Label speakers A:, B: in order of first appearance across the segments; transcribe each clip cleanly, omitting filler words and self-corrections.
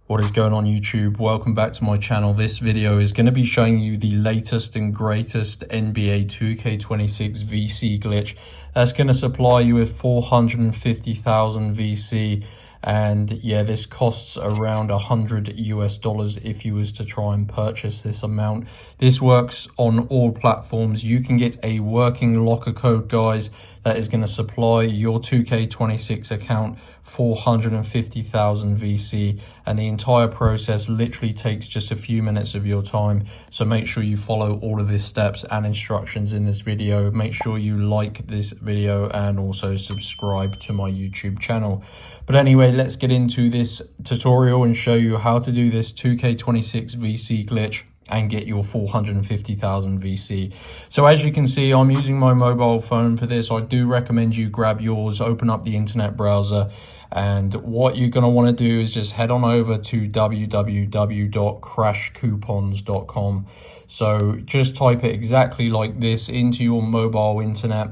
A: What is going on YouTube? Welcome back to my channel. This video is going to be showing you the latest and greatest NBA 2K26 VC glitch that's going to supply you with 450,000 VC. And yeah, this costs around $100 if you was to try and purchase this amount. This works on all platforms. You can get a working locker code, guys, that is going to supply your 2K26 account 450,000 VC, and the entire process literally takes just a few minutes of your time. So make sure you follow all of the steps and instructions in this video. Make sure you like this video and also subscribe to my YouTube channel. But anyway, let's get into this tutorial and show you how to do this 2K26 VC glitch and get your 450,000 VC. So as you can see, I'm using my mobile phone for this. I do recommend you grab yours, open up the internet browser, and what you're going to want to do is just head on over to www.crashcoupons.com. So just type it exactly like this into your mobile internet.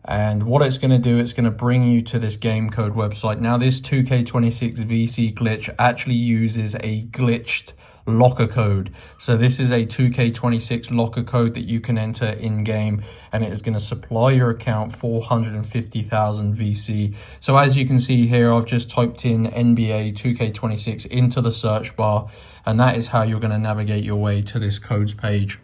A: And what it's going to do, it's going to bring you to this game code website. Now, this 2K26 VC glitch actually uses a glitched locker code. So this is a 2K26 locker code that you can enter in game, and it is going to supply your account 450,000 VC. So as you can see here, I've just typed in NBA 2K26 into the search bar, and that is how you're going to navigate your way to this codes page.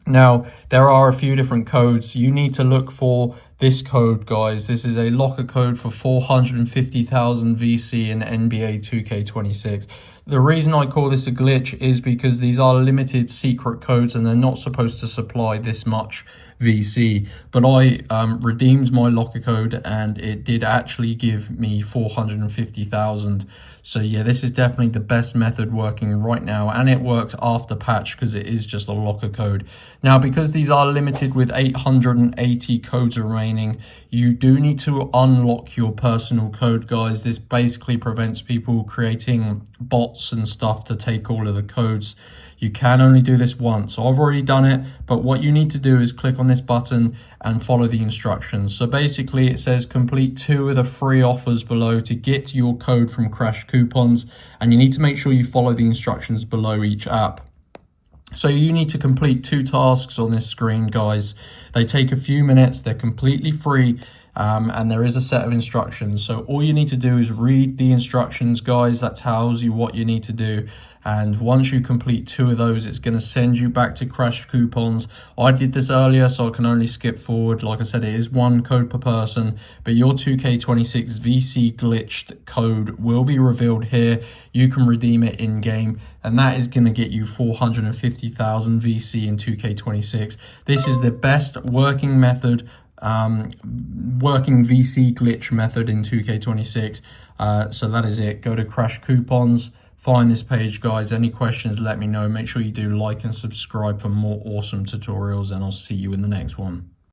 A: Now, there are a few different codes. You need to look for this code, guys. This is a locker code for 450,000 VC in NBA 2K26. The reason I call this a glitch is because these are limited secret codes and they're not supposed to supply this much VC. But I redeemed my locker code and it did actually give me 450,000. So yeah, this is definitely the best method working right now, and it works after patch because it is just a locker code. Now, because these are limited with 880 codes remaining, you do need to unlock your personal code, guys. This basically prevents people creating bots and stuff to take all of the codes. You can only do this once. So I've already done it, but what you need to do is click on this button and follow the instructions. So basically it says complete 2 of the free offers below to get your code from Crash Coupons, and you need to make sure you follow the instructions below each app. So you need to complete 2 tasks on this screen, guys. They take a few minutes, they're completely free, and there is a set of instructions. So all you need to do is read the instructions, guys. That tells you what you need to do. And once you complete 2 of those, it's going to send you back to Crash Coupons. I did this earlier, so I can only skip forward. Like I said, it is 1 code per person, but your 2K26 VC glitched code will be revealed here. You can redeem it in game, and that is going to get you 450,000 VC in 2K26. This is the best working method, working VC glitch method in 2K26. So that is it. Go to Crash Coupons, find this page, guys. Any questions, let me know. Make sure you do like and subscribe for more awesome tutorials, and I'll see you in the next one.